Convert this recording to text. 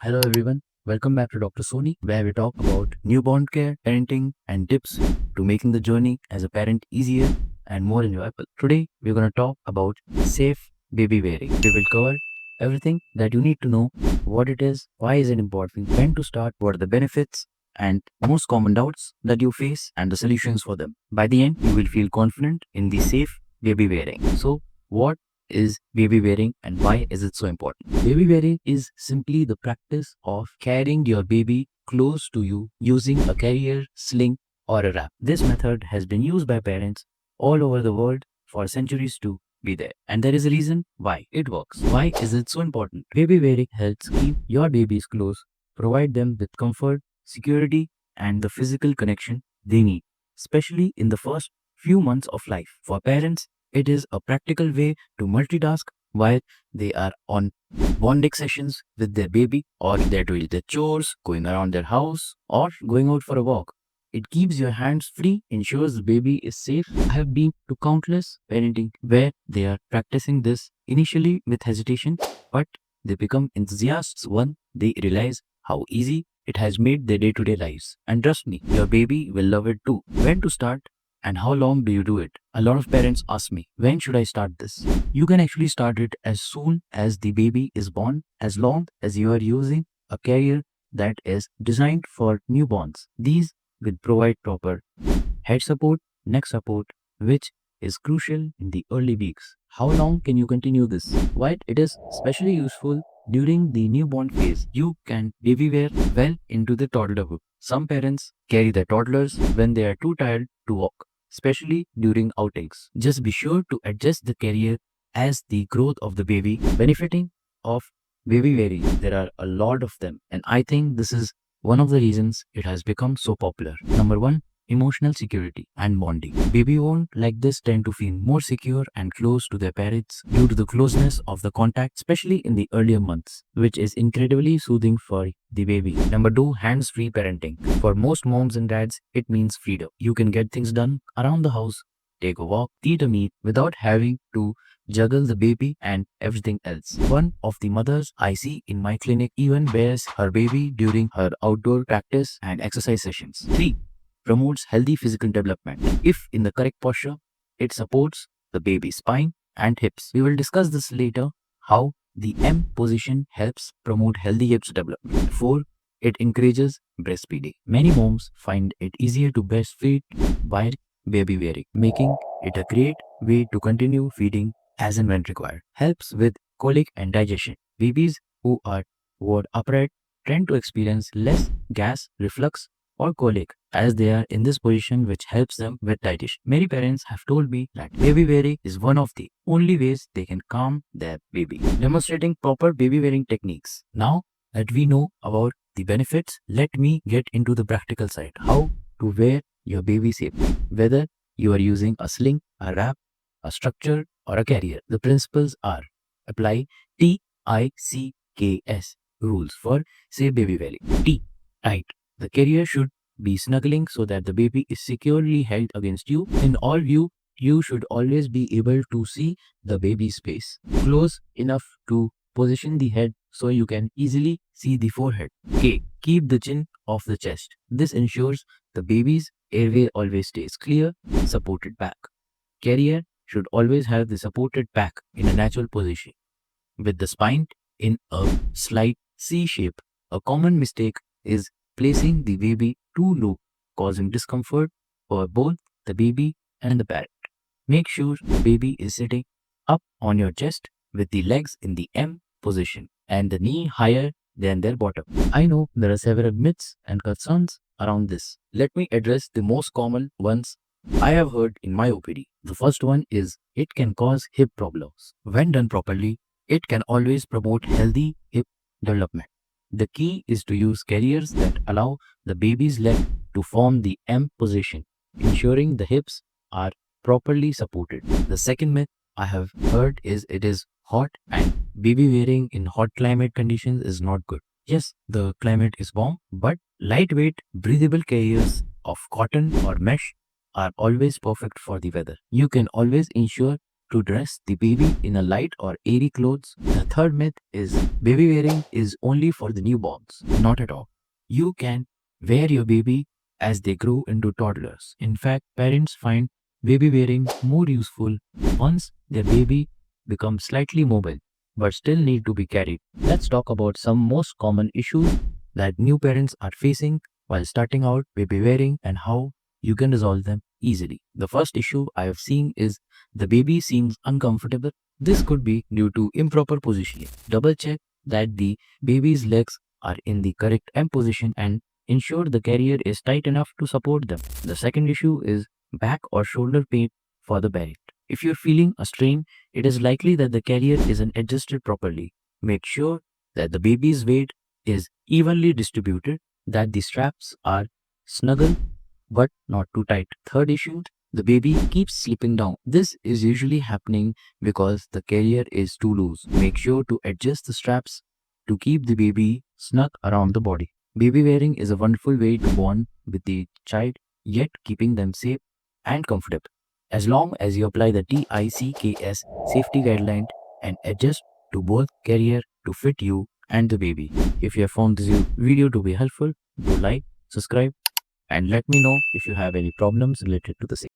Hello everyone, welcome back to Dr. Soni, where we talk about newborn care, parenting, and tips to making the journey as a parent easier and more enjoyable. Today, we're going to talk about safe baby wearing. We will cover everything that you need to know, what it is, why is it important, when to start, what are the benefits, and most common doubts that you face and the solutions for them. By the end, you will feel confident in the safe baby wearing. So, what is baby wearing and why is it so important? Baby wearing is simply the practice of carrying your baby close to you using a carrier, sling, or a wrap. This method has been used by parents all over the world for centuries to be there. And there is a reason why it works. Why is it so important? Baby wearing helps keep your babies close, provide them with comfort, security, and the physical connection they need, especially in the first few months of life. For parents, it is a practical way to multitask while they are on bonding sessions with their baby, or they're doing their chores, going around their house, or going out for a walk. It keeps your hands free, ensures the baby is safe. I have been to countless parenting where they are practicing this initially with hesitation, but they become enthusiasts when they realize how easy it has made their day to day lives. And trust me, your baby will love it too. When to start? And how long do you do it? A lot of parents ask me, when should I start this? You can actually start it as soon as the baby is born, as long as you are using a carrier that is designed for newborns. These will provide proper head support, neck support, which is crucial in the early weeks. How long can you continue this? Why it is especially useful during the newborn phase. You can baby wear well into the toddlerhood. Some parents carry their toddlers when they are too tired to walk, especially during outings. Just be sure to adjust the carrier as the growth of the baby, benefiting of baby wearing. There are a lot of them, and I think this is one of the reasons it has become so popular. Number one, emotional security and bonding. Baby born like this tend to feel more secure and close to their parents due to the closeness of the contact, especially in the earlier months, which is incredibly soothing for the baby. Number two, hands-free parenting. For most moms and dads, it means freedom. You can get things done around the house, take a walk, eat a meal without having to juggle the baby and everything else. One of the mothers I see in my clinic even bears her baby during her outdoor practice and exercise sessions. 3. Promotes healthy physical development. If in the correct posture, it supports the baby's spine and hips. We will discuss this later, how the M position helps promote healthy hips development. 4. It encourages breastfeeding. Many moms find it easier to breastfeed by baby wearing, making it a great way to continue feeding as and when required. Helps with colic and digestion. Babies who are ward upright tend to experience less gas, reflux, or colic as they are in this position, which helps them with digestion. Many parents have told me that baby wearing is one of the only ways they can calm their baby. Demonstrating proper baby wearing techniques. Now that we know about the benefits, let me get into the practical side. How to wear your baby safely. Whether you are using a sling, a wrap, a structure, or a carrier, the principles are: apply TICKS rules for safe baby wearing. T. Tight. The carrier should be snuggling so that the baby is securely held against you. In all view, you should always be able to see the baby's face. Close enough to position the head so you can easily see the forehead. K. Keep the chin off the chest. This ensures the baby's airway always stays clear, supported back. Carrier should always have the supported back in a natural position, with the spine in a slight C shape. A common mistake is placing the baby too low, causing discomfort for both the baby and the parent. Make sure the baby is sitting up on your chest with the legs in the M position and the knee higher than their bottom. I know there are several myths and concerns around this. Let me address the most common ones I have heard in my OPD. The first one is it can cause hip problems. When done properly, it can always promote healthy hip development. The key is to use carriers that allow the baby's leg to form the M position, ensuring the hips are properly supported. The second myth I have heard is it is hot and baby wearing in hot climate conditions is not good. Yes, the climate is warm, but lightweight, breathable carriers of cotton or mesh are always perfect for the weather. You can always ensure to dress the baby in a light or airy clothes. The third myth is baby wearing is only for the newborns. Not at all. You can wear your baby as they grow into toddlers. In fact, parents find baby wearing more useful once their baby becomes slightly mobile but still need to be carried. Let's talk about some most common issues that new parents are facing while starting out baby wearing and how you can resolve them easily. The first issue I have seen is the baby seems uncomfortable. This could be due to improper positioning. Double check that the baby's legs are in the correct M position and ensure the carrier is tight enough to support them. The second issue is back or shoulder pain for the parent. If you're feeling a strain, it is likely that the carrier isn't adjusted properly. Make sure that the baby's weight is evenly distributed, that the straps are snuggle but not too tight. Third issue, the baby keeps slipping down. This is usually happening because the carrier is too loose. Make sure to adjust the straps to keep the baby snug around the body. Baby wearing is a wonderful way to bond with the child, yet keeping them safe and comfortable. As long as you apply the TICKS safety guideline and adjust to both carrier to fit you and the baby. If you have found this video to be helpful, do like, subscribe, and let me know if you have any problems related to the same.